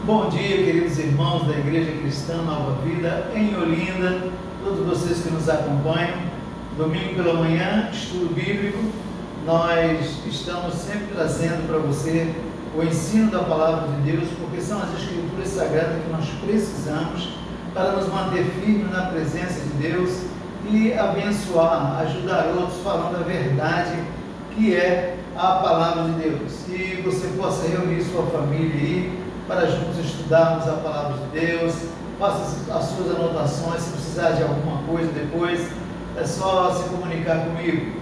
Bom dia, queridos irmãos da Igreja Cristã Nova Vida em Olinda, todos vocês que nos acompanham. Domingo pela manhã, estudo bíblico. Nós estamos sempre trazendo para você o ensino da Palavra de Deus, porque são as Escrituras Sagradas que nós precisamos para nos manter firmes na presença de Deus e abençoar, ajudar outros falando a verdade que é a Palavra de Deus. E você possa reunir sua família aí para juntos estudarmos a Palavra de Deus. Faça as suas anotações, se precisar de alguma coisa depois, é só se comunicar comigo.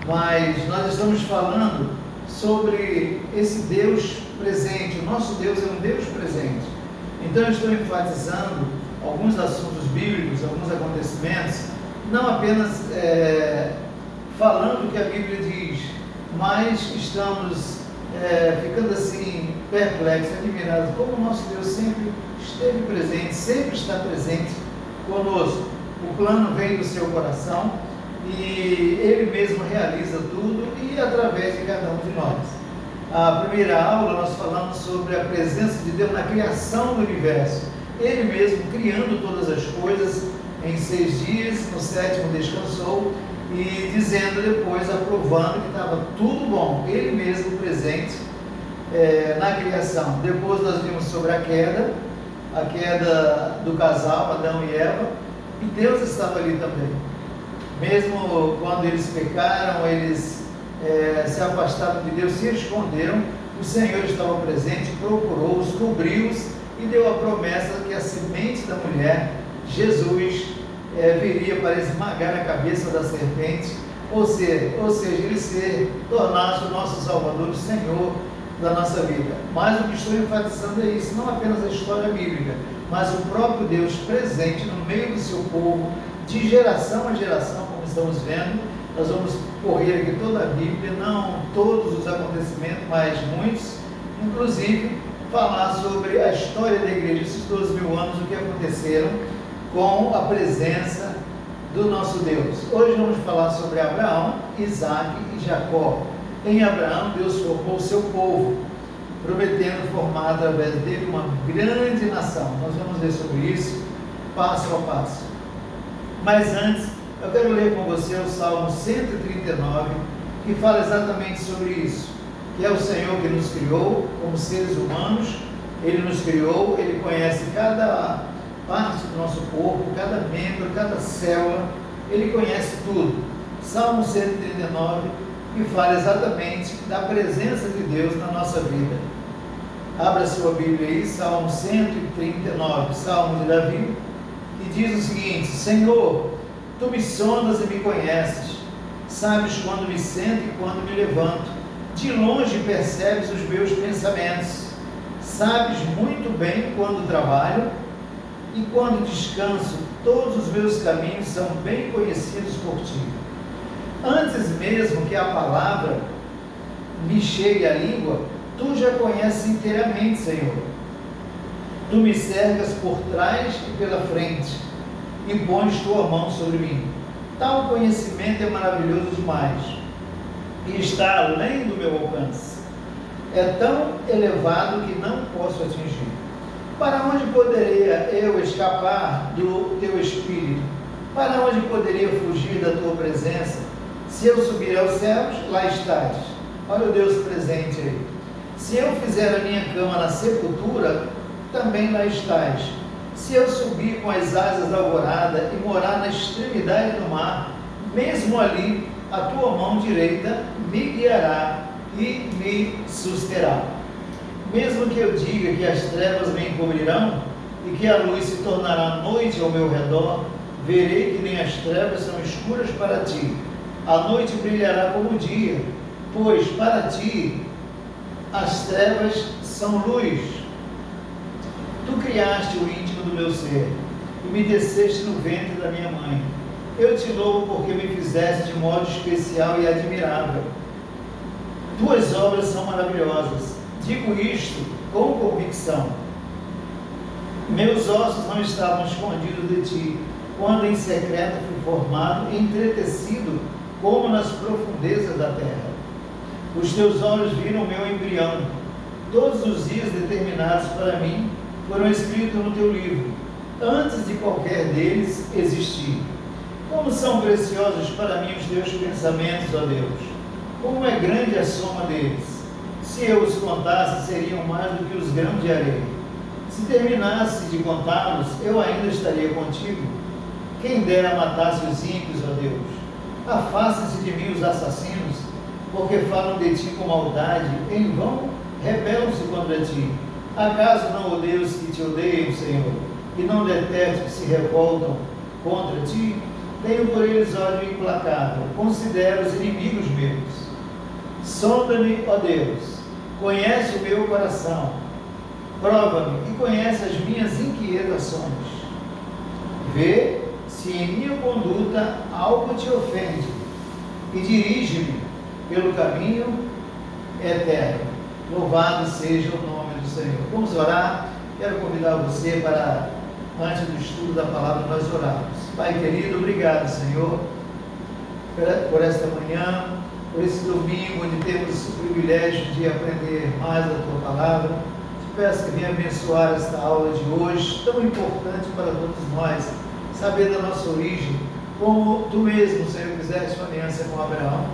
Mas nós estamos falando sobre esse Deus presente. O nosso Deus é um Deus presente. Então eu estou enfatizando alguns assuntos bíblicos, alguns acontecimentos, não apenas falando o que a Bíblia diz, mas estamos ficando assim perplexos, admirados, como o nosso Deus sempre esteve presente, sempre está presente conosco. O plano vem do seu coração e Ele mesmo realiza tudo e através de cada um de nós. A primeira aula nós falamos sobre a presença de Deus na criação do universo, Ele mesmo criando todas as coisas em 6 dias, no 7º descansou e dizendo depois, aprovando que estava tudo bom, Ele mesmo presente na criação. Depois nós vimos sobre a queda do casal, Adão e Eva, e Deus estava ali também. Mesmo quando eles pecaram, eles se afastaram de Deus, se esconderam, o Senhor estava presente, procurou-os, cobriu-os e deu a promessa que a semente da mulher, Jesus, viria para esmagar a cabeça da serpente, ou seja, Ele tornar-se o nosso Salvador, o Senhor da nossa vida. Mas o que estou enfatizando é isso, não apenas a história bíblica, mas o próprio Deus presente no meio do seu povo, de geração a geração, como estamos vendo. Nós vamos correr aqui toda a Bíblia, não todos os acontecimentos, mas muitos, inclusive falar sobre a história da igreja, esses 12.000 anos, o que aconteceram com a presença do nosso Deus. Hoje vamos falar sobre Abraão, Isaac e Jacó. Em Abraão, Deus formou o seu povo, prometendo formar através dele uma grande nação. Nós vamos ver sobre isso, passo a passo. Mas antes, eu quero ler com você o Salmo 139, que fala exatamente sobre isso, que é o Senhor que nos criou como seres humanos. Ele nos criou, Ele conhece cada parte do nosso corpo, cada membro, cada célula, Ele conhece tudo. Salmo 139, que fala exatamente da presença de Deus na nossa vida. Abra sua Bíblia aí, Salmo 139, Salmo de Davi, que diz o seguinte: Senhor, Tu me sondas e me conheces, sabes quando me sento e quando me levanto, de longe percebes os meus pensamentos, sabes muito bem quando trabalho e quando descanso, todos os meus caminhos são bem conhecidos por Ti. Antes mesmo que a palavra me chegue à língua, Tu já conheces inteiramente, Senhor. Tu me cercas por trás e pela frente, e pões Tua mão sobre mim. Tal conhecimento é maravilhoso demais, e está além do meu alcance. É tão elevado que não posso atingir. Para onde poderia eu escapar do Teu Espírito? Para onde poderia fugir da Tua presença? Se eu subir aos céus, lá estás. Olha o Deus presente aí. Se eu fizer a minha cama na sepultura, também lá estás. Se eu subir com as asas da alvorada e morar na extremidade do mar, mesmo ali a Tua mão direita me guiará e me susterá. Mesmo que eu diga que as trevas me encobrirão e que a luz se tornará noite ao meu redor, verei que nem as trevas são escuras para Ti. A noite brilhará como o dia, pois para Ti as trevas são luz. Tu criaste o íntimo do meu ser e me teceste no ventre da minha mãe. Eu Te louvo porque me fizeste de modo especial e admirável. Tuas obras são maravilhosas. Digo isto com convicção. Meus ossos não estavam escondidos de Ti, quando em secreto fui formado e entretecido como nas profundezas da terra. Os Teus olhos viram o meu embrião. Todos os dias determinados para mim foram escritos no teu livro, antes de qualquer deles existir. Como são preciosos para mim os teus pensamentos, ó Deus! Como é grande a soma deles! Se eu os contasse, seriam mais do que os grãos de areia. Se terminasse de contá-los, eu ainda estaria contigo. Quem dera matasse os ímpios, ó Deus! Afastem-se de mim os assassinos, porque falam de ti com maldade, em vão rebelam-se contra ti. Acaso não odeio os que te odeiam, Senhor, e não detesto os que se revoltam contra ti? Tenho por eles ódio implacável, considero os inimigos meus. Sonda-me, ó Deus, conhece o meu coração, prova-me e conhece as minhas inquietações. Vê se em minha conduta algo te ofende e dirige-me pelo caminho eterno. Louvado seja o nome do Senhor. Vamos orar. Quero convidar você para, antes do estudo da palavra, nós orarmos. Pai querido, obrigado, Senhor, por esta manhã, por esse domingo, onde temos o privilégio de aprender mais da Tua palavra. Te peço que venha abençoar esta aula de hoje, tão importante para todos nós, saber da nossa origem, como Tu mesmo, Senhor, fizeste uma aliança com Abraão,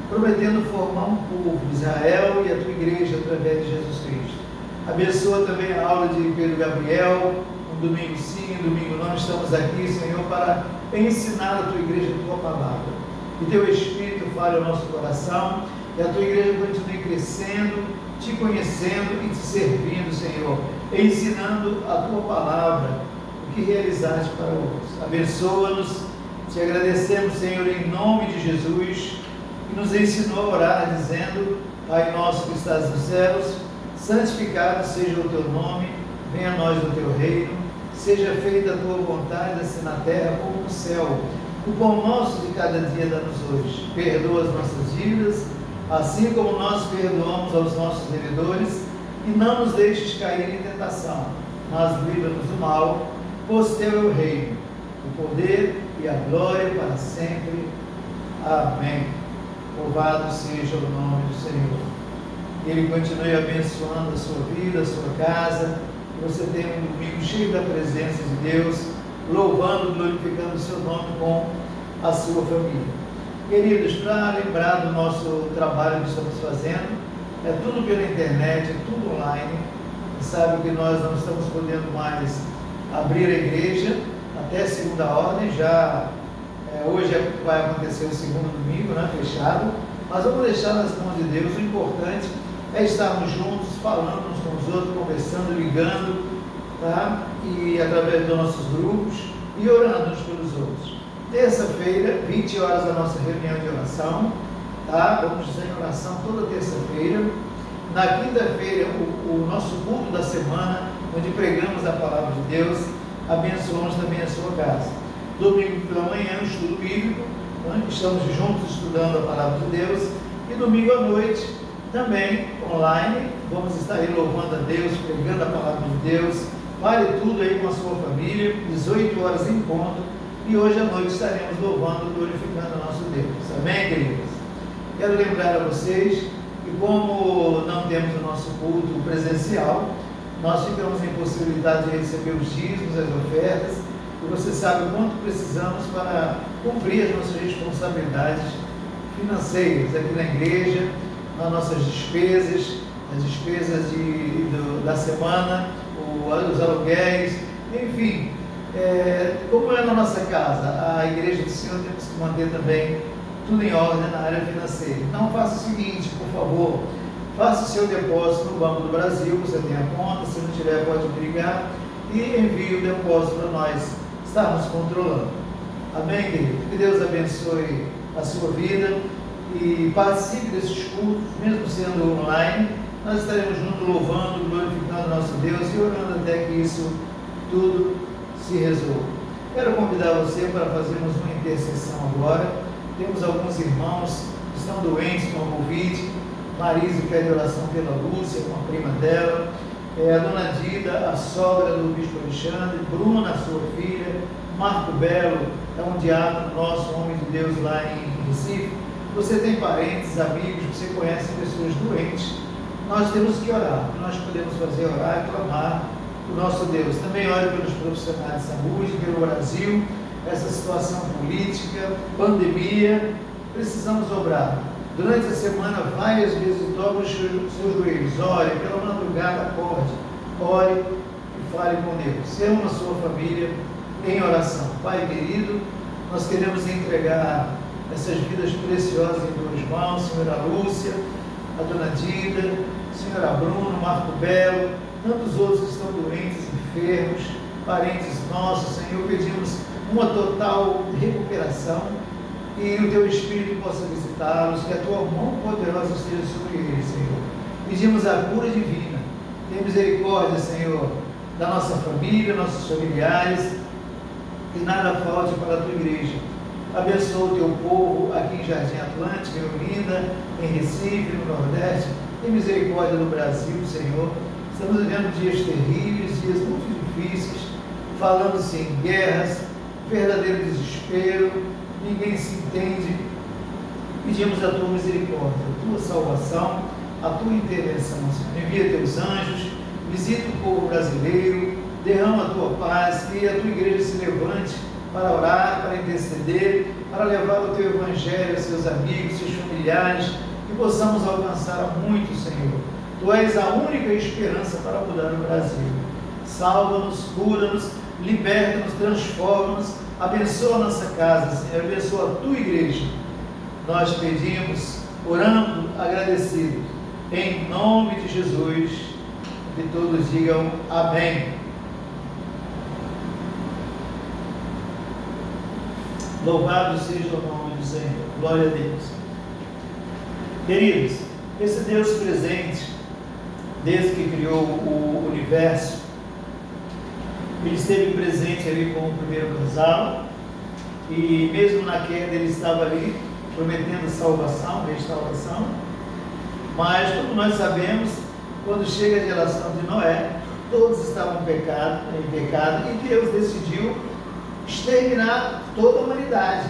prometendo formar um povo, Israel e a Tua igreja através de Jesus Cristo. Abençoa também a aula de Pedro Gabriel, um domingo sim, um domingo não. Estamos aqui, Senhor, para ensinar a Tua igreja a Tua palavra. Que Teu Espírito fale ao nosso coração e a Tua igreja continue crescendo, Te conhecendo e Te servindo, Senhor, ensinando a Tua palavra, o que realizaste para outros. Abençoa-nos, Te agradecemos, Senhor, em nome de Jesus, que nos ensinou a orar dizendo: Pai nosso que estás nos céus, santificado seja o Teu nome, venha a nós o Teu reino, seja feita a Tua vontade, assim na terra como no céu. O pão nosso de cada dia dá-nos hoje. Perdoa as nossas dívidas, assim como nós perdoamos aos nossos devedores, e não nos deixes cair em tentação, mas livra-nos do mal, pois Teu é o reino, o poder e a glória para sempre. Amém. Louvado seja o nome do Senhor. E Ele continue abençoando a sua vida, a sua casa, que você tenha um domingo cheio da presença de Deus, louvando, glorificando o seu nome com a sua família. Queridos, para lembrar do nosso trabalho que estamos fazendo, é tudo pela internet, é tudo online. Você sabe que nós não estamos podendo mais abrir a igreja até segunda ordem, hoje vai acontecer o segundo domingo, né, fechado, mas vamos deixar nas mãos de Deus. O importante é estarmos juntos, falando uns com os outros, conversando, ligando, tá? E através dos nossos grupos e orando uns pelos outros. Terça-feira, 20 horas, a nossa reunião de oração, tá? Vamos estar em oração toda terça-feira. Na quinta-feira, o nosso culto da semana, onde pregamos a palavra de Deus, abençoamos também a sua casa. Domingo pela manhã, o estudo bíblico, né? Estamos juntos estudando a palavra de Deus. E domingo à noite, também online, vamos estar aí louvando a Deus, pregando a palavra de Deus. Vale tudo aí com a sua família, 18 horas em ponto. E hoje à noite estaremos louvando, glorificando o nosso Deus. Amém, queridos? Quero lembrar a vocês que, como não temos o nosso culto presencial, nós ficamos em possibilidade de receber os dízimos, as ofertas. E você sabe o quanto precisamos para cumprir as nossas responsabilidades financeiras aqui na igreja, nas nossas despesas, as despesas da semana, os aluguéis, enfim. Como é na nossa casa, a igreja do Senhor, temos que manter também tudo em ordem na área financeira. Então faça o seguinte, por favor, faça o seu depósito no Banco do Brasil, você tem a conta, se não tiver pode me ligar e envie o depósito para nós estarmos controlando. Amém, querido? Que Deus abençoe a sua vida e participe desses cultos, mesmo sendo online. Nós estaremos juntos louvando, glorificando nosso Deus e orando até que isso tudo se resolva. Quero convidar você para fazermos uma intercessão agora. Temos alguns irmãos que estão doentes com a Covid. Marise pede oração pela Lúcia, com a prima dela. A dona Dida, a sogra do bispo Alexandre. Bruna, sua filha. Marco Belo, é um diácono nosso, homem de Deus lá em Recife. Você tem parentes, amigos, você conhece pessoas doentes. Nós temos que orar. O que nós podemos fazer é orar e clamar o nosso Deus. Também ore pelos profissionais de saúde, pelo Brasil, essa situação política, pandemia. Precisamos obrar. Durante a semana, várias vezes, dobre os seus joelhos, ore, pela madrugada, acorde, ore e fale com Deus. Reúna a sua família em oração. Pai querido, nós queremos entregar essas vidas preciosas em tuas mãos, Senhora Lúcia, a Dona Dida, Senhora Bruno, Marco Belo, tantos outros que estão doentes, enfermos, parentes nossos. Senhor, pedimos uma total recuperação e o teu Espírito possa visitá-los, que a tua mão poderosa esteja sobre eles, Senhor. Pedimos a cura divina. Tem misericórdia, Senhor, da nossa família, nossos familiares, que nada falte para a tua igreja. Abençoa o teu povo aqui em Jardim Atlântico, em Olinda, em Recife, no Nordeste. Tem misericórdia do Brasil, Senhor. Estamos vivendo dias terríveis, dias muito difíceis, falando-se em guerras, verdadeiro desespero, ninguém se entende. Pedimos a tua misericórdia, a tua salvação, a tua intervenção, Senhor. Envia teus anjos, visita o povo brasileiro, derrama a tua paz, que a tua igreja se levante para orar, para interceder, para levar o teu evangelho aos seus amigos, seus familiares, que possamos alcançar a muitos, Senhor. Tu és a única esperança para mudar o Brasil. Salva-nos, cura-nos, liberta-nos, transforma-nos, abençoa a nossa casa, Senhor, abençoa a tua igreja. Nós pedimos, orando, agradecidos, em nome de Jesus, que todos digam amém. Louvado seja o nome do Senhor. Glória a Deus. Queridos, esse Deus presente, desde que criou o universo, ele esteve presente ali com o primeiro casal, e mesmo na queda ele estava ali, prometendo salvação, restauração. Mas, como nós sabemos, quando chega a geração de Noé, todos estavam em pecado, e Deus decidiu exterminar toda a humanidade,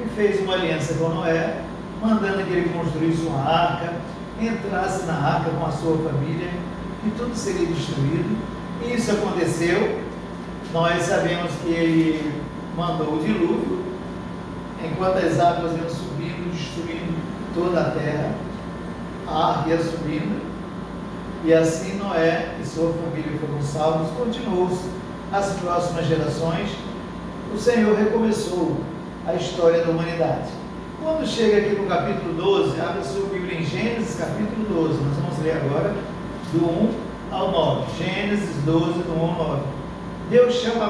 e fez uma aliança com Noé, mandando que ele construísse uma arca, entrasse na arca com a sua família, e tudo seria destruído. E isso aconteceu. Nós sabemos que ele mandou o dilúvio, enquanto as águas iam subindo, destruindo toda a terra, a arca ia subindo, e assim Noé e sua família foram salvos. Continuou-se as próximas gerações. O Senhor recomeçou a história da humanidade. Quando chega aqui no capítulo 12, abre a sua Bíblia em Gênesis, capítulo 12, nós vamos ler agora do 1 ao 9. Gênesis 12, do 1 ao 9. Deus chama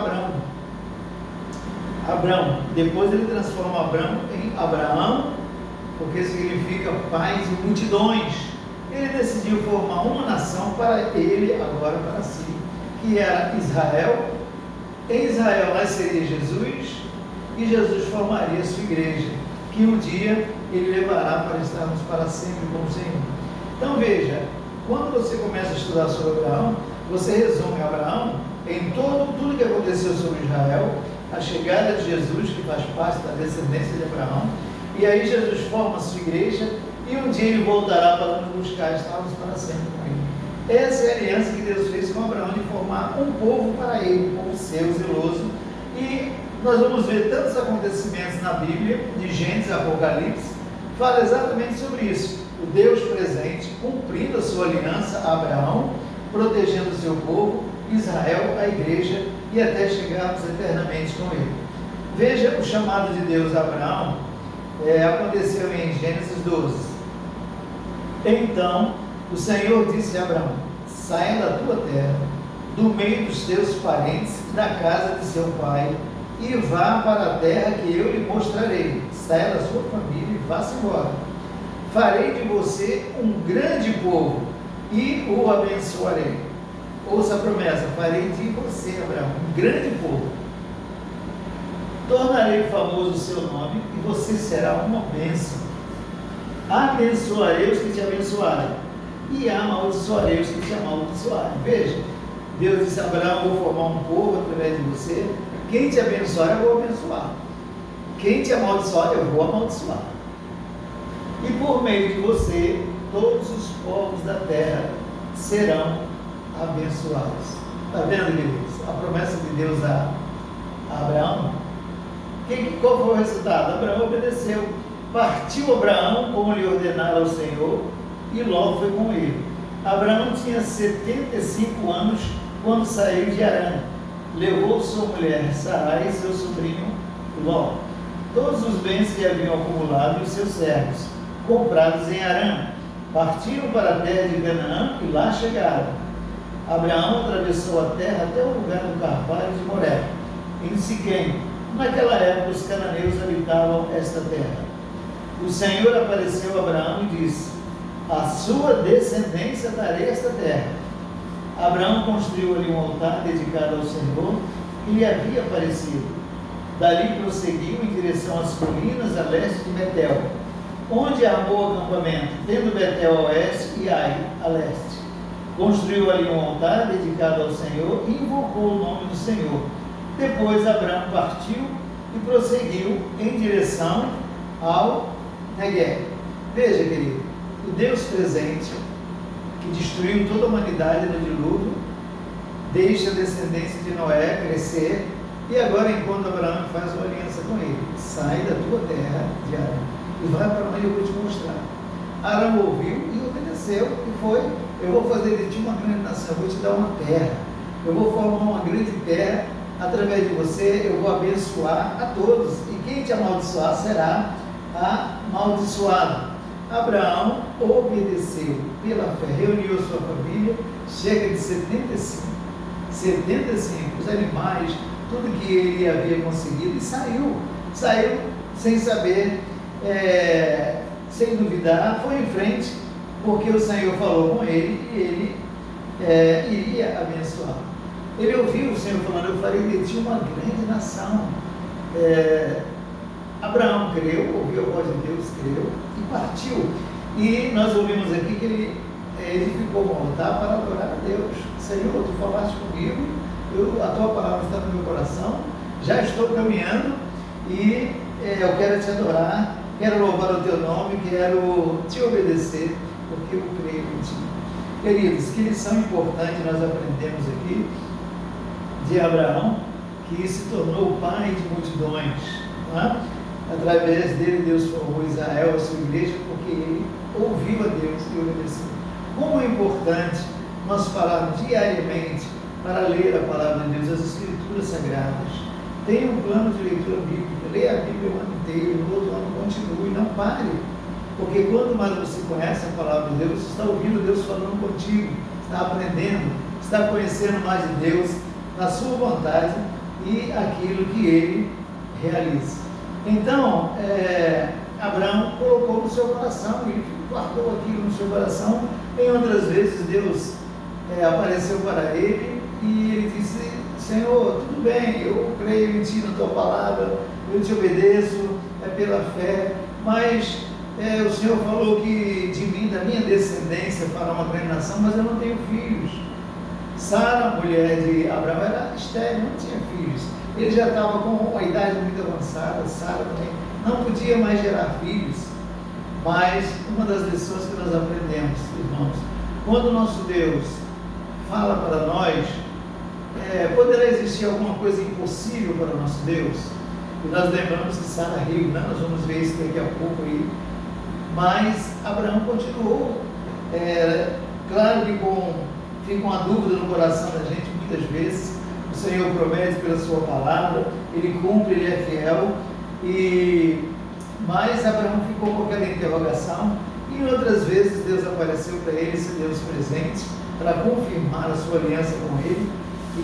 Abrão, depois ele transforma Abrão em Abraão, porque significa pai de multidões. Ele decidiu formar uma nação para ele, agora para si, que era Israel. Em Israel nasceria Jesus, e Jesus formaria a sua igreja, que um dia ele levará para estarmos para sempre com o Senhor. Então veja, quando você começa a estudar sobre Abraão, você resume Abraão em tudo que aconteceu sobre Israel, a chegada de Jesus, que faz parte da descendência de Abraão, e aí Jesus forma a sua igreja, e um dia ele voltará para nos buscar, estarmos para sempre com ele. Essa é a aliança que Deus fez com Abraão, de formar um povo para ele, um povo seu, zeloso. E nós vamos ver tantos acontecimentos na Bíblia, de Gênesis a Apocalipse, fala exatamente sobre isso. O Deus presente, cumprindo a sua aliança a Abraão, protegendo o seu povo, Israel, a igreja, e até chegarmos eternamente com ele. Veja o chamado de Deus a Abraão, aconteceu em Gênesis 12. Então o Senhor disse a Abraão: saia da tua terra, do meio dos teus parentes e da casa de seu pai, e vá para a terra que eu lhe mostrarei. Saia da sua família e vá-se embora. Farei de você um grande povo e o abençoarei. Ouça a promessa: farei de você, Abraão, um grande povo. Tornarei famoso o seu nome e você será uma bênção. Abençoarei os que te abençoarem e amaldiçoarei os que te amaldiçoarem. Veja, Deus disse a Abraão: vou formar um povo através de você. Quem te abençoar, eu vou abençoar. Quem te amaldiçoar, eu vou amaldiçoar. E por meio de você, todos os povos da terra serão abençoados. Está vendo, queridos? A promessa de Deus a Abraão. Qual foi o resultado? Abraão obedeceu. Partiu Abraão como lhe ordenara o Senhor, e Ló foi com ele. Abraão tinha 75 anos quando saiu de Harã. Levou sua mulher Sarai e seu sobrinho Ló, todos os bens que haviam acumulado e os seus servos, comprados em Harã. Partiram para a terra de Canaã e lá chegaram. Abraão atravessou a terra até o lugar do carvalho de Moré, em Siquém. Naquela época os cananeus habitavam esta terra. O Senhor apareceu a Abraão e disse: a sua descendência darei esta terra. Abraão construiu ali um altar dedicado ao Senhor que lhe havia aparecido. Dali prosseguiu em direção às colinas a leste de Betel, onde armou acampamento, tendo Betel a oeste e Ai a leste. Construiu ali um altar dedicado ao Senhor e invocou o nome do Senhor. Depois Abraão partiu e prosseguiu em direção ao Negueb. Veja, querido, o Deus presente, que destruiu toda a humanidade no dilúvio, deixa a descendência de Noé crescer, e agora enquanto Abraão faz uma aliança com ele: sai da tua terra de Harã e vai para onde eu vou te mostrar. Abraão ouviu e obedeceu, e foi: eu vou fazer de ti uma grande nação, eu vou te dar uma terra, eu vou formar uma grande terra, através de você eu vou abençoar a todos, e quem te amaldiçoar será amaldiçoado. Abraão obedeceu pela fé, reuniu a sua família, chega de 75, os animais, tudo que ele havia conseguido, e saiu sem saber, sem duvidar, foi em frente, porque o Senhor falou com ele e ele iria abençoar. Ele ouviu o Senhor falando: eu farei de ti uma grande nação. Abraão creu, ouviu a voz de Deus, creu e partiu. E nós ouvimos aqui que ele ficou no altar para adorar a Deus. Senhor, tu falaste comigo, a tua palavra está no meu coração, já estou caminhando e eu quero te adorar, quero louvar o teu nome, quero te obedecer, porque eu creio em ti. Queridos, que lição importante nós aprendemos aqui de Abraão, que se tornou pai de multidões, não é? Através dele Deus formou Israel, a sua igreja, porque ele ouviu a Deus e obedeceu. Como é importante nós pararmos diariamente para ler a palavra de Deus, as Escrituras Sagradas. Tenha um plano de leitura bíblica, leia a Bíblia o ano inteiro, no outro ano continue, não pare, porque quando mais você conhece a palavra de Deus, você está ouvindo Deus falando contigo, está aprendendo, está conhecendo mais de Deus, na sua vontade e aquilo que ele realiza. Então, Abraão colocou no seu coração, ele guardou aquilo no seu coração. Em outras vezes Deus apareceu para ele e ele disse: Senhor, tudo bem, eu creio em ti, na tua palavra, eu te obedeço, é pela fé, mas o Senhor falou que de mim, da minha descendência, fará uma grande nação, mas eu não tenho filhos. Sara, mulher de Abraão, era estéril, não tinha filhos. Ele já estava com uma idade muito avançada, Sara também não podia mais gerar filhos. Mas uma das lições que nós aprendemos, irmãos, quando o nosso Deus fala para nós, poderá existir alguma coisa impossível para o nosso Deus? E nós lembramos que Sara riu, né? Nós vamos ver isso daqui a pouco aí. Mas Abraão continuou. Claro que fica uma dúvida no coração da gente muitas vezes. O Senhor promete pela sua palavra, Ele cumpre, Ele é fiel, mas Abraão ficou com aquela interrogação, e em outras vezes Deus apareceu para ele, esse Deus presente, para confirmar a sua aliança com ele,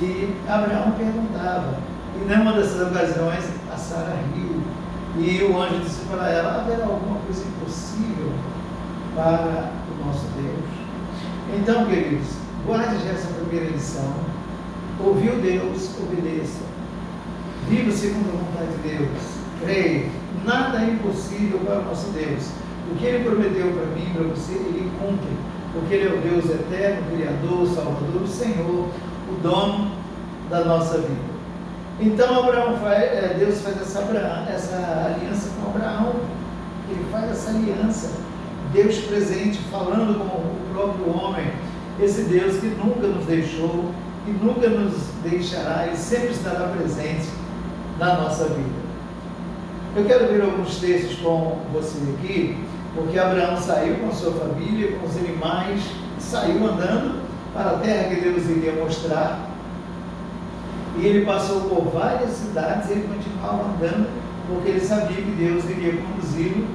e Abraão perguntava, e numa dessas ocasiões a Sara riu, e o anjo disse para ela: haverá alguma coisa impossível para o nosso Deus? Então, queridos, guarde já essa primeira lição. Ouviu Deus, obedeça. Viva segundo a vontade de Deus. Creia. Nada é impossível para o nosso Deus. O que Ele prometeu para mim, para você, Ele cumpre. Porque Ele é o Deus eterno, Criador, Salvador, o Senhor, o dono da nossa vida. Então Deus faz essa aliança com Abraão. Ele faz essa aliança. Deus presente, falando com o próprio homem. Esse Deus que nunca nos deixou, e nunca nos deixará, e sempre estará presente na nossa vida. Eu quero ver alguns textos com você aqui, porque Abraão saiu com a sua família, com os animais, saiu andando para a terra que Deus iria mostrar, e ele passou por várias cidades, e ele continuava andando, porque ele sabia que Deus iria conduzi-lo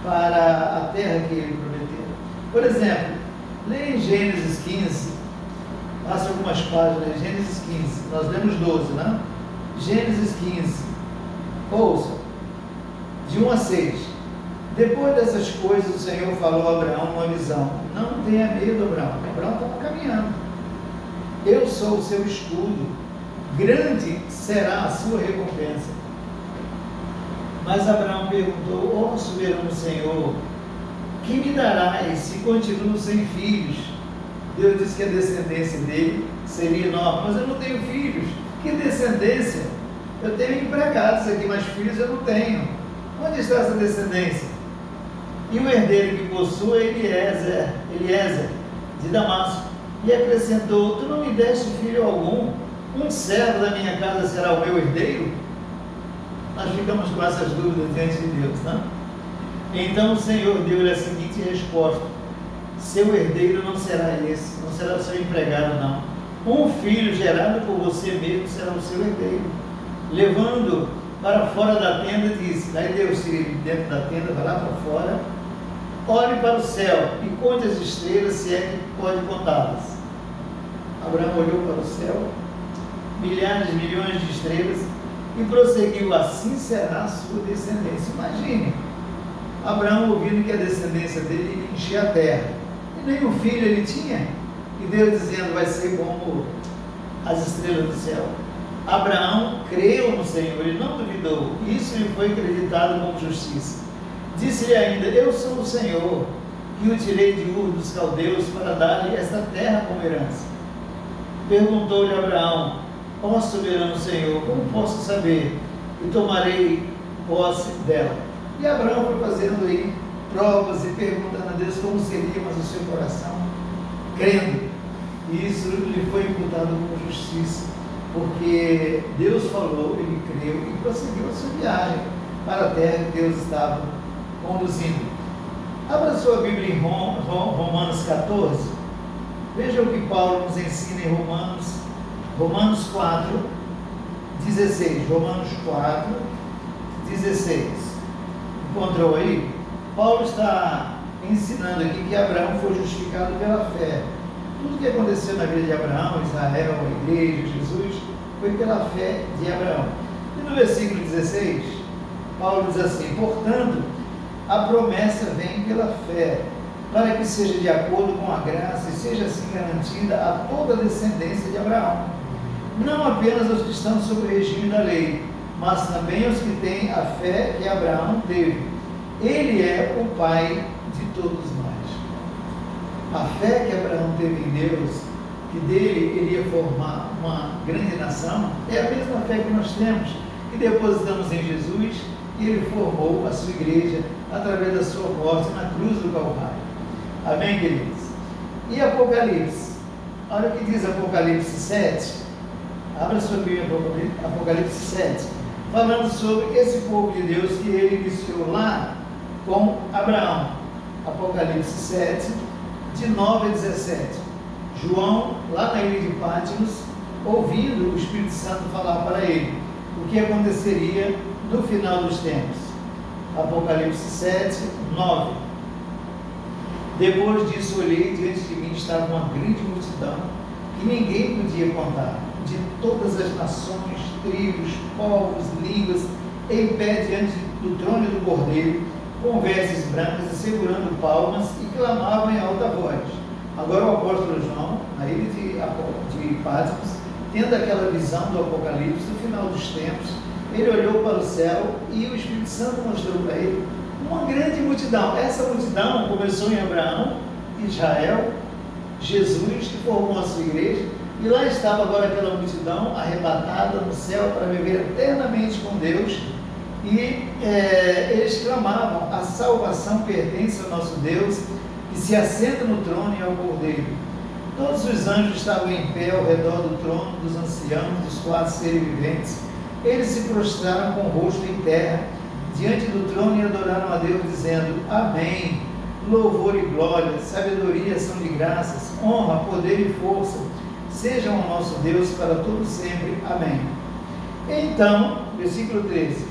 para a terra que ele prometeu. Por exemplo, leia em Gênesis 15, passa algumas páginas, Gênesis 15, nós lemos 12, né? Gênesis 15, ouça, de 1 a 6. Depois dessas coisas, o Senhor falou a Abraão numa visão: não tenha medo, Abraão. Abraão estava caminhando. Eu sou o seu escudo, grande será a sua recompensa. Mas Abraão perguntou: ó soberano Senhor, que me darás se continuo sem filhos? Deus disse que a descendência dele seria enorme, mas eu não tenho filhos. Que descendência? Eu tenho empregados aqui, mas filhos eu não tenho. Onde está essa descendência? E o herdeiro que possuo é Eliezer, de Damasco. E acrescentou: tu não me deste filho algum? Um servo da minha casa será o meu herdeiro? Nós ficamos com essas dúvidas diante de Deus, não? Então o Senhor deu-lhe a seguinte resposta: seu herdeiro não será esse, não será o seu empregado, não. Um filho gerado por você mesmo será o seu herdeiro. Levando para fora da tenda, disse, aí Deus tira ele dentro da tenda, vai lá para fora, olhe para o céu e conte as estrelas, se é que pode contá-las. Abraão olhou para o céu, milhares, milhões de estrelas, e prosseguiu: assim será a sua descendência. Imagine, Abraão ouvindo que a descendência dele ia encher a terra, e nenhum filho ele tinha, e Deus dizendo: vai ser como as estrelas do céu. Abraão creu no Senhor, ele não duvidou, isso lhe foi acreditado como justiça. Disse-lhe ainda: eu sou o Senhor, que o tirei de Ur dos caldeus para dar-lhe esta terra como herança. Perguntou-lhe Abraão: ó soberano Senhor, como posso saber e tomarei posse dela? E Abraão foi fazendo aí provas e perguntando a Deus como seria, mas o seu coração crendo, e isso lhe foi imputado como justiça, porque Deus falou, ele creu e prosseguiu a sua viagem para a terra que Deus estava conduzindo. Abra sua Bíblia em Romanos 14, veja o que Paulo nos ensina em Romanos 4, 16. Romanos 4, 16. Encontrou aí? Paulo está ensinando aqui que Abraão foi justificado pela fé. Tudo que aconteceu na vida de Abraão, Israel, a igreja, Jesus, foi pela fé de Abraão. E no versículo 16, Paulo diz assim: portanto, a promessa vem pela fé, para que seja de acordo com a graça e seja assim garantida a toda a descendência de Abraão, não apenas aos que estão sob o regime da lei, mas também aos que têm a fé que Abraão teve. Ele é o pai de todos nós. A fé que Abraão teve em Deus, que dele iria formar uma grande nação, é a mesma fé que nós temos, que depositamos em Jesus, e ele formou a sua igreja através da sua morte na cruz do Calvário. Amém, queridos? E Apocalipse? Olha o que diz Apocalipse 7. Abra sua Bíblia, Apocalipse 7, falando sobre esse povo de Deus que ele iniciou lá com Abraão. Apocalipse 7, de 9 a 17. João, lá na ilha de Patmos, ouvindo o Espírito Santo falar para ele o que aconteceria no final dos tempos. Apocalipse 7, 9. Depois disso olhei, diante de mim estava uma grande multidão que ninguém podia contar, de todas as nações, tribos, povos, línguas, em pé diante do trono do Cordeiro, com vestes brancas e segurando palmas, e clamavam em alta voz. Agora o apóstolo João, na ilha de Patmos, tendo aquela visão do Apocalipse, no final dos tempos, ele olhou para o céu e o Espírito Santo mostrou para ele uma grande multidão. Essa multidão começou em Abraão, Israel, Jesus, que formou a sua igreja, e lá estava agora aquela multidão arrebatada no céu para viver eternamente com Deus, e eles clamavam: a salvação pertence ao nosso Deus, que se assenta no trono e ao Cordeiro. Todos os anjos estavam em pé ao redor do trono dos anciãos, dos 4 seres viventes. Eles se prostraram com o rosto em terra, diante do trono, e adoraram a Deus, dizendo: Amém. Louvor e glória, sabedoria são de graças, honra, poder e força sejam ao nosso Deus para todo sempre. Amém. Então, versículo 13,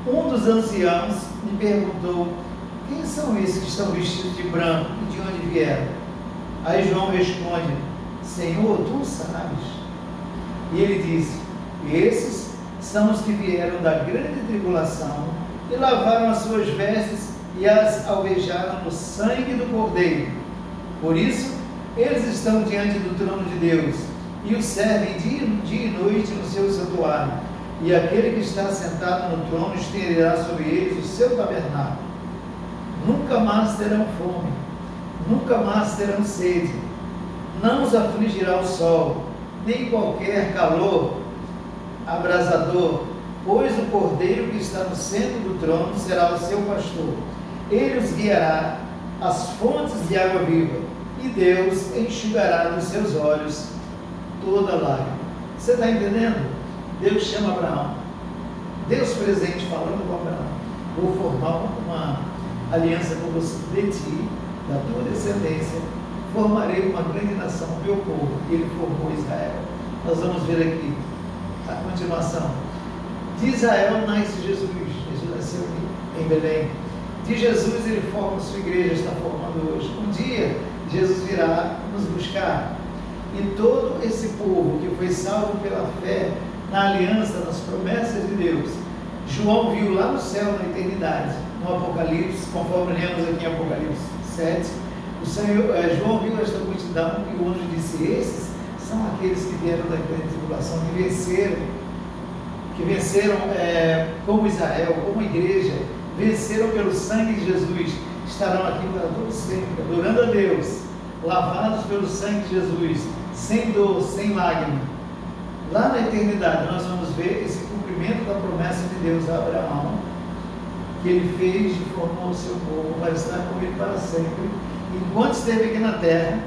um dos anciãos me perguntou: quem são esses que estão vestidos de branco e de onde vieram? Aí João responde: Senhor, tu sabes. E ele disse: esses são os que vieram da grande tribulação e lavaram as suas vestes e as alvejaram no sangue do Cordeiro. Por isso, eles estão diante do trono de Deus e o servem dia e noite no seu santuário. E aquele que está sentado no trono estenderá sobre eles o seu tabernáculo. Nunca mais terão fome, nunca mais terão sede. Não os afligirá o sol, nem qualquer calor abrasador, pois o Cordeiro que está no centro do trono será o seu pastor. Ele os guiará às fontes de água viva, e Deus enxugará dos seus olhos toda lágrima. Você está entendendo? Deus chama Abraão, Deus presente, falando com Abraão: vou formar uma aliança com você, de ti, da tua descendência, formarei uma grande nação, meu povo. E ele formou Israel. Nós vamos ver aqui a continuação. De Israel nasce Jesus. Jesus nasceu em Belém. De Jesus ele forma a sua igreja, está formando hoje. Um dia Jesus virá nos buscar, e todo esse povo que foi salvo pela fé na aliança, nas promessas de Deus, João viu lá no céu, na eternidade, no Apocalipse, conforme lemos aqui em Apocalipse 7, João viu esta multidão, e o anjo disse: esses são aqueles que vieram da grande tribulação, que venceram como Israel, como igreja, venceram pelo sangue de Jesus, estarão aqui para todo sempre, adorando a Deus, lavados pelo sangue de Jesus, sem dor, sem lágrima. Lá na eternidade nós vamos ver esse cumprimento da promessa de Deus a Abraão, que ele fez e formou o seu povo para estar com ele para sempre. Enquanto esteve aqui na terra,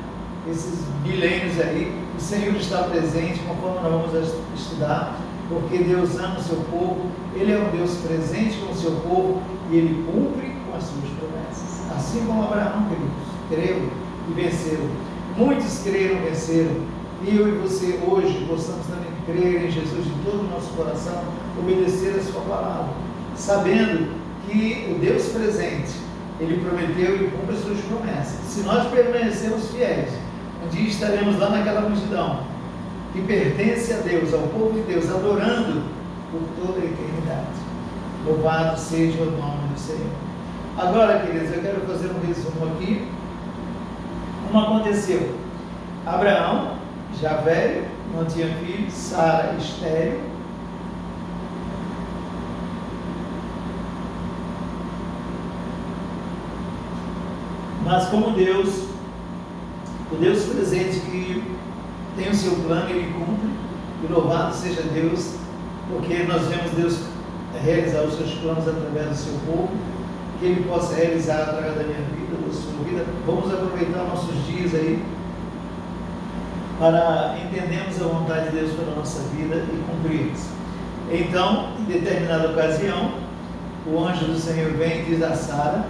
esses milênios aí, o Senhor está presente, conforme nós vamos estudar, porque Deus ama o seu povo, Ele é um Deus presente com o seu povo, e Ele cumpre com as suas promessas. Assim como Abraão, queridos, creu e venceu. Muitos creram e venceram. E eu e você hoje possamos também crer em Jesus de todo o nosso coração, obedecer a sua palavra, sabendo que o Deus presente, Ele prometeu e cumpre as suas promessas. Se nós permanecermos fiéis, um dia estaremos lá naquela multidão que pertence a Deus, ao povo de Deus, adorando por toda a eternidade. Louvado seja o nome do Senhor. Agora, queridos, eu quero fazer um resumo aqui. Como aconteceu? Abraão, já velho, não tinha filho, Sara estéril. Mas como Deus, o Deus presente que tem o seu plano, Ele cumpre, e louvado seja Deus, porque nós vemos Deus realizar os seus planos através do seu povo, que Ele possa realizar através da minha vida, da sua vida. Vamos aproveitar nossos dias aí, para entendermos a vontade de Deus para a nossa vida e cumprirmos. Então, em determinada ocasião, o anjo do Senhor vem e diz a Sara,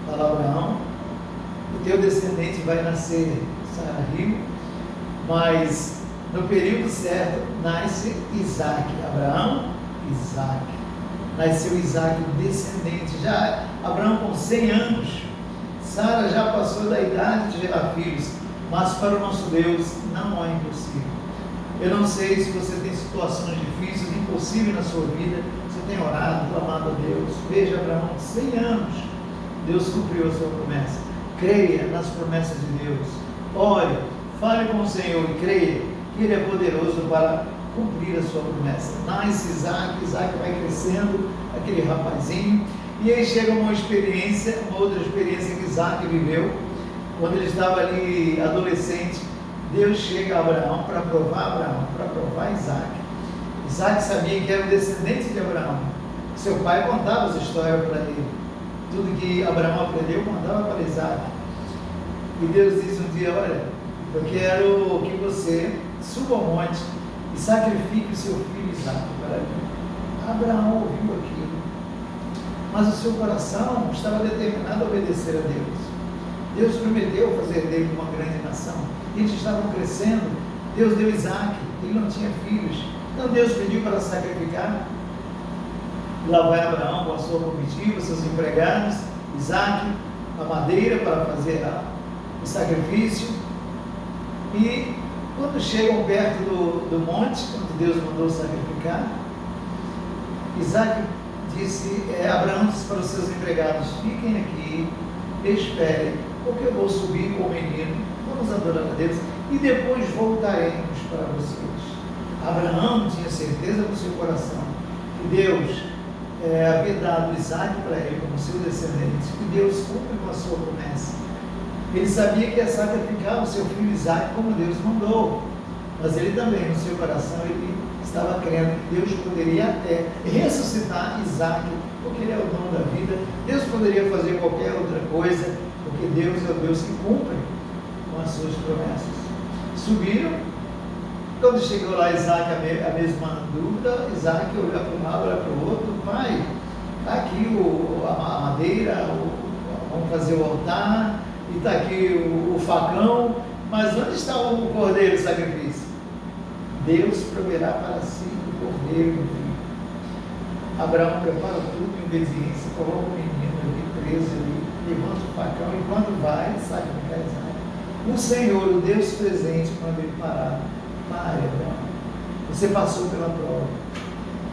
fala a Abraão: o teu descendente vai nascer. Sara riu, mas no período certo nasce Isaac. Abraão, Isaac. Nasceu Isaac, o descendente. Já Abraão com 100 anos, Sara já passou da idade de gerar filhos, mas para o nosso Deus não há impossível. Eu não sei se você tem situações difíceis, impossíveis na sua vida, você tem orado, clamado a Deus. Veja Abraão, 100 anos, Deus cumpriu a sua promessa. Creia nas promessas de Deus. Ore, fale com o Senhor e creia que Ele é poderoso para cumprir a sua promessa. Nasce Isaac, Isaac vai crescendo, aquele rapazinho, e aí chega uma experiência, uma outra experiência que Isaac viveu, quando ele estava ali adolescente. Deus chega a Abraão para provar Isaac. Isaac sabia que era o descendente de Abraão. Seu pai contava essa história para ele. Tudo que Abraão aprendeu, contava para Isaac. E Deus disse um dia: olha, eu quero que você suba ao monte e sacrifique o seu filho Isaque para mim. Abraão ouviu aquilo, mas o seu coração estava determinado a obedecer a Deus. Deus prometeu fazer dele uma grande nação. Eles estavam crescendo. Deus deu Isaque, ele não tinha filhos. Então Deus pediu para sacrificar. Lá vai Abraão com a sua comitiva, seus empregados, Isaque, a madeira para fazer o sacrifício. E quando chegam perto do monte, quando Deus mandou sacrificar, Abraão disse para os seus empregados: fiquem aqui, esperem, porque eu vou subir com o menino, vamos adorar a Deus e depois voltaremos para vocês. Abraão tinha certeza no seu coração que Deus havia dado Isaque para ele como seu descendente, que Deus cumpre com a sua promessa. Ele sabia que ia sacrificar o seu filho Isaque como Deus mandou, mas ele também, no seu coração, ele estava crendo que Deus poderia até ressuscitar Isaque, porque ele é o dono da vida. Deus poderia fazer qualquer outra coisa, porque Deus é o Deus que cumpre com as suas promessas. Subiram. Quando chegou lá Isaque, a mesma dúvida, Isaque olha para um lado, olha para o outro: pai, está aqui a madeira, vamos fazer o altar, e está aqui o facão, mas onde está o cordeiro de sacrifício? Deus proverá para si o cordeiro, meu filho. Abraão prepara tudo em obediência, coloca o menino ali preso ali, levanta o facão, e quando vai, sacrificar Isaque. O Senhor, o Deus presente, quando ele parar: pare, Abraão, você passou pela prova.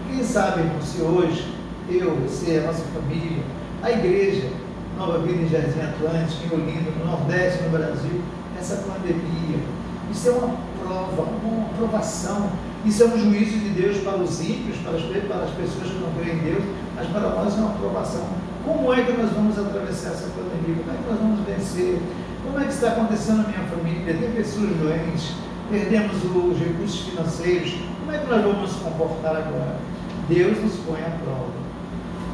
Quem sabe, irmão, se hoje, eu, você, a nossa família, a igreja Nova Vida em Jardim Atlântico, em Olinda, no Nordeste, no Brasil, essa pandemia, isso é uma prova, uma provação, isso é um juízo de Deus para os ímpios, para as pessoas que não creem em Deus, mas para nós é uma provação. Como é que nós vamos atravessar essa pandemia? Como é que nós vamos vencer? Como é que está acontecendo na minha família? Tem pessoas doentes, perdemos os recursos financeiros, como é que nós vamos nos comportar agora? Deus nos põe à prova.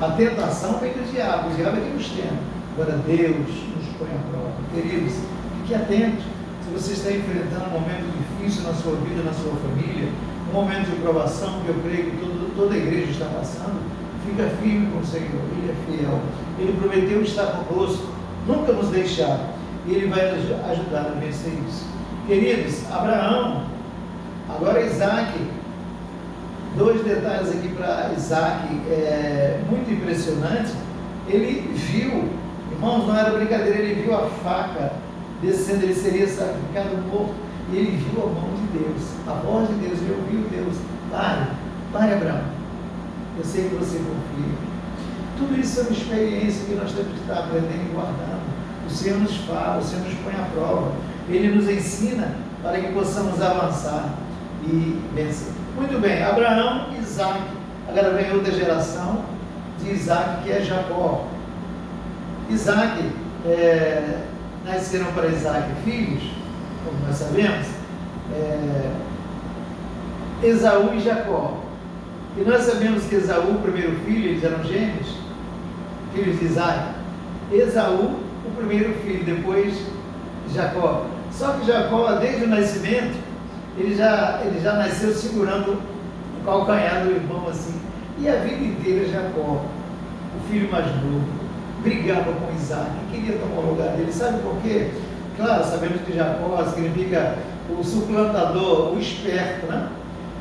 A tentação vem do diabo, o diabo é que nos tenta. Agora Deus nos põe à prova. Queridos, fique atento. Se você está enfrentando um momento difícil na sua vida, na sua família, um momento de provação que eu creio que toda a igreja está passando, fica firme com o Senhor. Ele é fiel. Ele prometeu estar conosco, nunca nos deixar. E Ele vai nos ajudar a vencer isso. Queridos, Abraão, agora Isaque. Dois detalhes aqui para Isaque, muito impressionante. Ele viu, irmãos, não era brincadeira, ele viu a faca descendo, ele seria sacrificado morto, e ele viu a mão de Deus, a voz de Deus, ele ouviu Deus: pare Abraão, eu sei que você confia. Tudo isso é uma experiência que nós temos que estar aprendendo e guardando. O Senhor nos fala, o Senhor nos põe à prova, Ele nos ensina para que possamos avançar e vencer. Muito bem, Abraão e Isaque. Agora vem outra geração de Isaque, que é Jacó. Isaque, nasceram para Isaque filhos, como nós sabemos, Esaú e Jacó. E nós sabemos que Esaú, o primeiro filho, eles eram gêmeos, filhos de Isaque. Esaú, o primeiro filho, depois Jacó. Só que Jacó, desde o nascimento, ele já nasceu segurando o calcanhar do irmão assim. E a vida inteira Jacó, o filho mais novo, brigava com Isaque, queria tomar o lugar dele. Sabe por quê? Claro, sabemos que Jacó significa o suplantador, o esperto, né?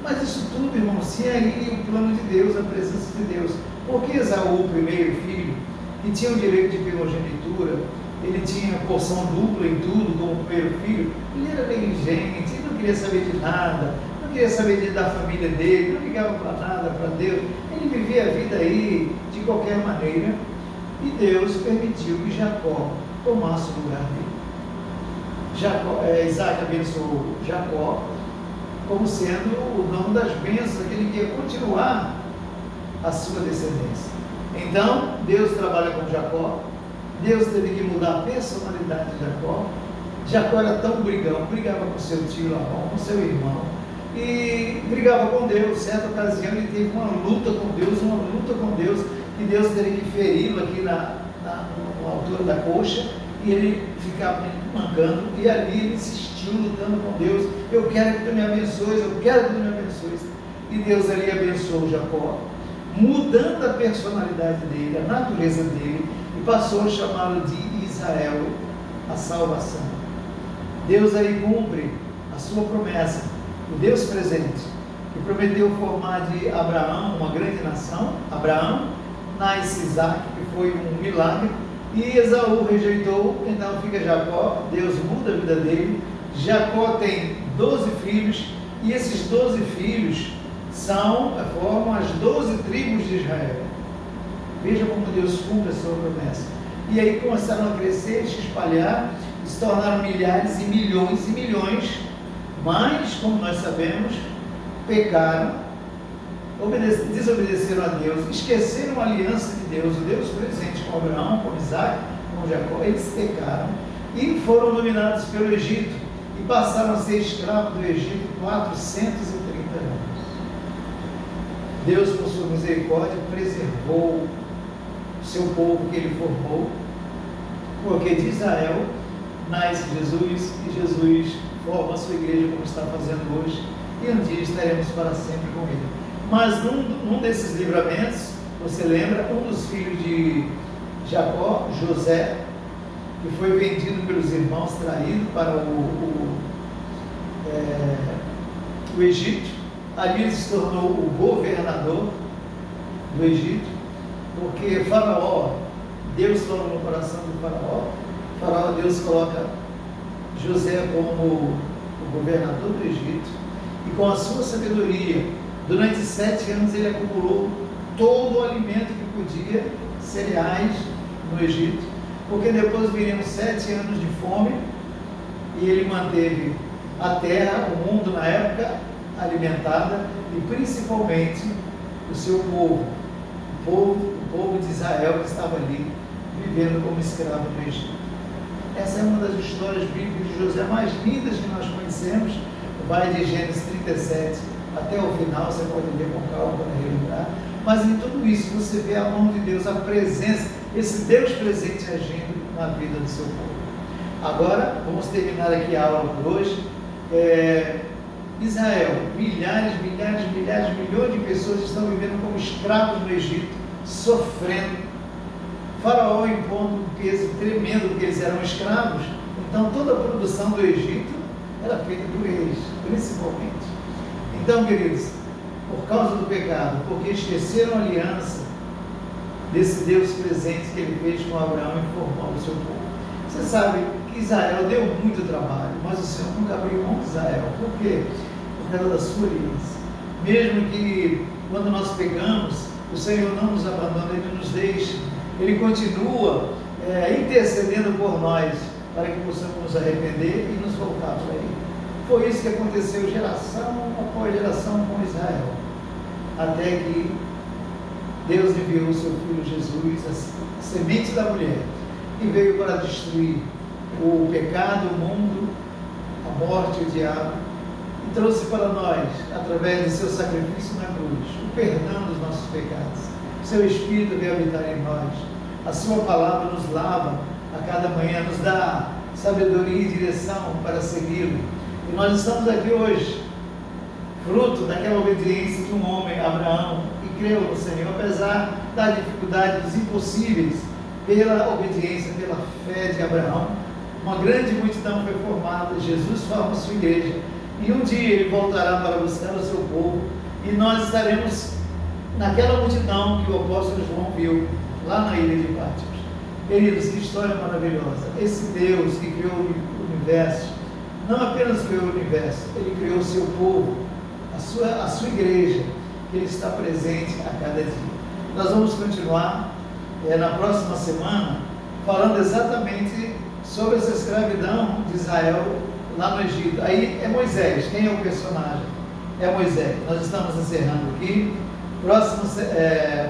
Mas isso tudo, irmão, se é aí o plano de Deus, a presença de Deus. Porque Esaú, o primeiro filho, que tinha o direito de primogenitura, ele tinha porção dupla em tudo, como o primeiro filho, ele era negligente, ele não queria saber de nada, não queria saber da família dele, não ligava para nada, para Deus, ele vivia a vida aí de qualquer maneira, e Deus permitiu que Jacó tomasse o lugar dele. Isaque abençoou Jacó como sendo o dono das bênçãos, aquele que ia continuar a sua descendência. Então, Deus trabalha com Jacó. Deus teve que mudar a personalidade de Jacó. Jacó era tão brigão, brigava com seu tio Labão, com seu irmão, e brigava com Deus. Certa ocasião ele teve uma luta com Deus, e Deus teve que feri-lo aqui na altura da coxa, e ele ficava mancando, e ali ele insistiu continua lutando com Deus. Eu quero que tu me abençoes, eu quero que tu me abençoes. E Deus ali abençoou Jacó, mudando a personalidade dele, a natureza dele, e passou a chamá-lo de Israel, a salvação. Deus aí cumpre a sua promessa, o Deus presente, que prometeu formar de Abraão uma grande nação. Abraão nasce Isaac, que foi um milagre, e Esaú rejeitou, então fica Jacó. Deus muda a vida dele. Jacó tem 12 filhos, e esses 12 filhos formam as 12 tribos de Israel. Veja como Deus cumpre a sua promessa. E aí começaram a crescer, se espalhar, se tornaram milhares e milhões, mas, como nós sabemos, pecaram, desobedeceram a Deus, esqueceram a aliança de Deus, o Deus presente com Abraão, com Isaac, com Jacó. Eles pecaram e foram dominados pelo Egito e passaram a ser escravos do Egito 430 anos. Deus, por sua misericórdia, preservou o seu povo que ele formou, porque de Israel nasce Jesus, e Jesus forma a sua igreja como está fazendo hoje, e um dia estaremos para sempre com ele. Mas num desses livramentos, você lembra, um dos filhos de Jacó, José, que foi vendido pelos irmãos, traído para o Egito. Ali ele se tornou o governador do Egito, porque Faraó, Deus torna no coração do Faraó, Deus coloca José como o governador do Egito, e com a sua sabedoria, durante 7 anos ele acumulou todo o alimento que podia, cereais no Egito, porque depois viriam 7 anos de fome, e ele manteve a terra, o mundo na época, alimentada, e principalmente o seu povo, o povo de Israel, que estava ali vivendo como escravo no Egito. Essa é uma das histórias bíblicas de José mais lindas que nós conhecemos. Vai de Gênesis 37 até o final, você pode ler com calma para relembrar. Mas em tudo isso você vê a mão de Deus, a presença, esse Deus presente agindo na vida do seu povo. Agora, vamos terminar aqui a aula por hoje. Israel, milhões de pessoas estão vivendo como escravos no Egito, sofrendo. Faraó impondo um peso tremendo, porque eles eram escravos. Então toda a produção do Egito era feita por eles, principalmente. Então, queridos, por causa do pecado, porque esqueceram a aliança desse Deus presente que ele fez com Abraão e formou o seu povo. Você sabe que Israel deu muito trabalho, mas o Senhor nunca abriu mão de Israel. Por quê? Por causa da sua aliança. Mesmo que quando nós pecamos, o Senhor não nos abandona, Ele nos deixa. Ele continua intercedendo por nós, para que possamos nos arrepender e nos voltar para Ele. Foi isso que aconteceu geração após geração com Israel, até que Deus enviou o seu Filho Jesus, a semente da mulher, e veio para destruir o pecado, o mundo, a morte, o diabo, e trouxe para nós, através do seu sacrifício na cruz, o perdão dos nossos pecados. O seu Espírito veio habitar em nós. A sua palavra nos lava a cada manhã, nos dá sabedoria e direção para segui-lo. E nós estamos aqui hoje, fruto daquela obediência de um homem, Abraão, que creu no Senhor, apesar da dificuldade, dos impossíveis, pela obediência, pela fé de Abraão. Uma grande multidão foi formada, Jesus forma a sua igreja, e um dia ele voltará para buscar o seu povo, e nós estaremos naquela multidão que o apóstolo João viu, lá na ilha de Patmos. Queridos, que história maravilhosa. Esse Deus que criou o universo, não apenas criou o universo, Ele criou o seu povo, a sua igreja, que Ele está presente a cada dia. Nós vamos continuar na próxima semana, falando exatamente sobre essa escravidão de Israel lá no Egito. Aí é Moisés. Quem é o personagem? É Moisés. Nós estamos encerrando aqui.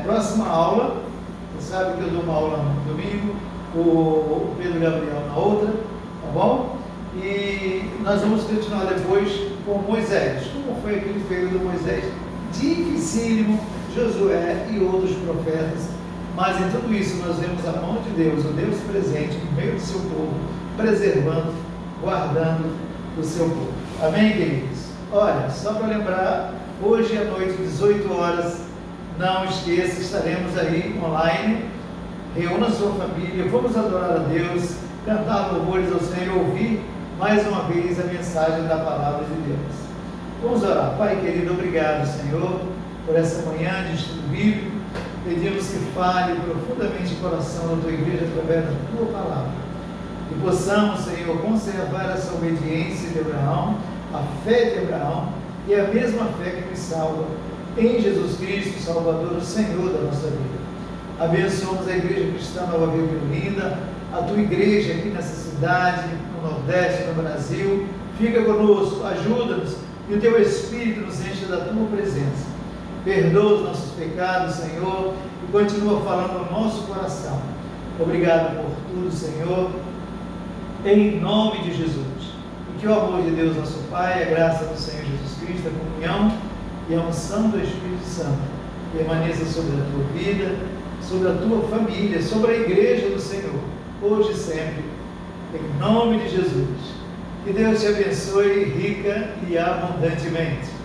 Próxima aula, você sabe que eu dou uma aula no domingo, o Pedro Gabriel na outra, tá bom? E nós vamos continuar depois com Moisés. Como foi aquele período do Moisés? Dificílimo, Josué e outros profetas. Mas em tudo isso nós vemos a mão de Deus, o Deus presente no meio do seu povo, preservando, guardando, do seu povo. Amém, queridos? Olha, só para lembrar, hoje à noite, 18 horas, não esqueça, estaremos aí online. Reúna sua família, vamos adorar a Deus, cantar louvores ao Senhor e ouvir mais uma vez a mensagem da palavra de Deus. Vamos orar. Pai querido, obrigado, Senhor, por essa manhã de estudo bíblico. Pedimos que fale profundamente o coração da tua igreja através da tua palavra. E possamos, Senhor, conservar essa obediência de Abraão, a fé de Abraão e a mesma fé que nos salva em Jesus Cristo, Salvador, o Senhor da nossa vida. Abençoamos a Igreja Cristã Nova Vida e Olinda, a tua igreja aqui nessa cidade, no Nordeste, no Brasil. Fica conosco, ajuda-nos e o teu Espírito nos enche da tua presença. Perdoa os nossos pecados, Senhor, e continua falando no nosso coração. Obrigado por tudo, Senhor, em nome de Jesus. E que o amor de Deus, nosso Pai, a graça do Senhor Jesus Cristo, a comunhão e a unção do Espírito Santo permaneça sobre a tua vida, sobre a tua família, sobre a igreja do Senhor, hoje e sempre, em nome de Jesus. Que Deus te abençoe rica e abundantemente.